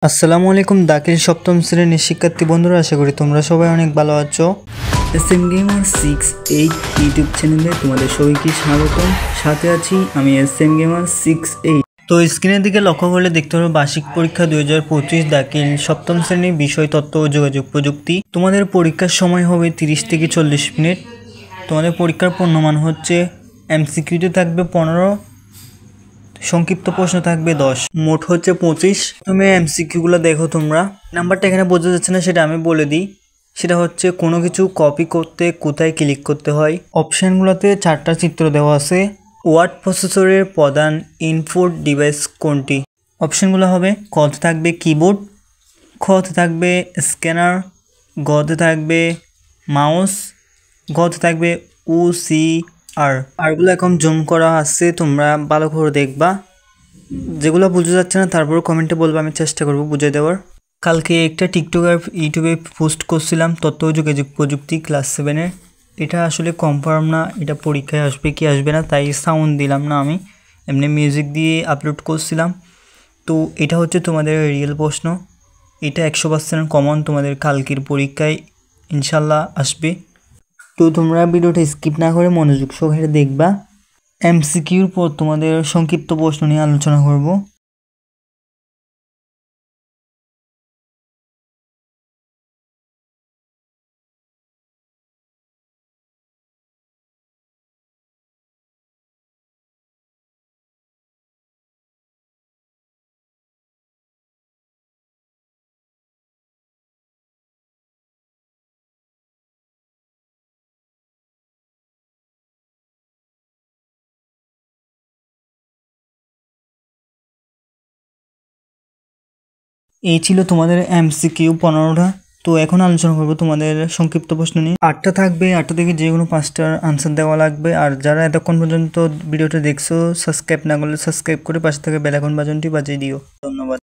আসসালামু আলাইকুম দাখিল সপ্তম শ্রেণীর শিক্ষার্থী বন্ধুরা, আশা করি তোমরা সবাই অনেক ভালো আছো। SM Gamer 68 ইউটিউব চ্যানেলে তোমাদের সবাইকে স্বাগতম। সাথে আছি আমি SM Gamer 68। তো স্ক্রিনের দিকে লক্ষ্য করলে দেখতে পারো বার্ষিক পরীক্ষা 2025 দাখিল সপ্তম শ্রেণী, বিষয় তথ্য ও যোগাযোগ প্রযুক্তি। তোমাদের পরীক্ষার সময় হবে 30 থেকে 40 মিনিট। তোমাদের পরীক্ষার পূর্ণমান হচ্ছে MCQতে থাকবে 15, সংক্ষিপ্ত প্রশ্ন থাকবে 10, মোট হচ্ছে 25। তুমি MCQগুলো দেখো। তোমরা নাম্বারটা এখানে বোঝা যাচ্ছে না, সেটা আমি বলে দিই। সেটা হচ্ছে কোনো কিছু কপি করতে কোথায় ক্লিক করতে হয়। অপশানগুলোতে 4টা চিত্র দেওয়া আছে। ওয়ার্ড প্রসেসরের প্রধান ইনপুট ডিভাইস কোনটি? অপশানগুলো হবে কতে থাকবে কিবোর্ড, খতে থাকবে স্ক্যানার, গতে থাকবে মাউস, গতে থাকবে আরগুলো এখন জুম করা আছে, তোমরা ভালো করে দেখবা। যেগুলো বোঝা যাচ্ছে না তারপর কমেন্টে বলবো, আমি চেষ্টা করব বুঝিয়ে দেওয়ার। কালকে একটা টিকটক আর ইউটিউবে পোস্ট করছিলাম তথ্য ও যোগাযোগ প্রযুক্তি ক্লাস 7-এর। এটা আসলে কনফার্ম না এটা পরীক্ষায় আসবে কি আসবে না, তাই সাউন্ড দিলাম না, আমি এমনি মিউজিক দিয়ে আপলোড করছিলাম। তো এটা হচ্ছে তোমাদের রিয়েল প্রশ্ন, এটা 100% কমন, তোমাদের কালকের পরীক্ষায় ইনশাল্লাহ আসবে। তো তোমরা ভিডিওটা স্কিপ না করে মনোযোগ সহকারে দেখবা। MCQর পর তোমাদের সংক্ষিপ্ত প্রশ্ন নিয়ে আলোচনা করব। এই ছিল তোমাদের MCQ 15টা। তো এখন আলোচনা করবো তোমাদের সংক্ষিপ্ত প্রশ্ন নিয়ে। 8টা থাকবে, 8টা থেকে যে কোনো 5টার আনসার দেওয়া লাগবে। আর যারা এতক্ষণ পর্যন্ত ভিডিওটা দেখছো, সাবস্ক্রাইব না করলে সাবস্ক্রাইব করে পাশে থেকে বেল আইকন বাটনটি বাজিয়ে দিও। ধন্যবাদ।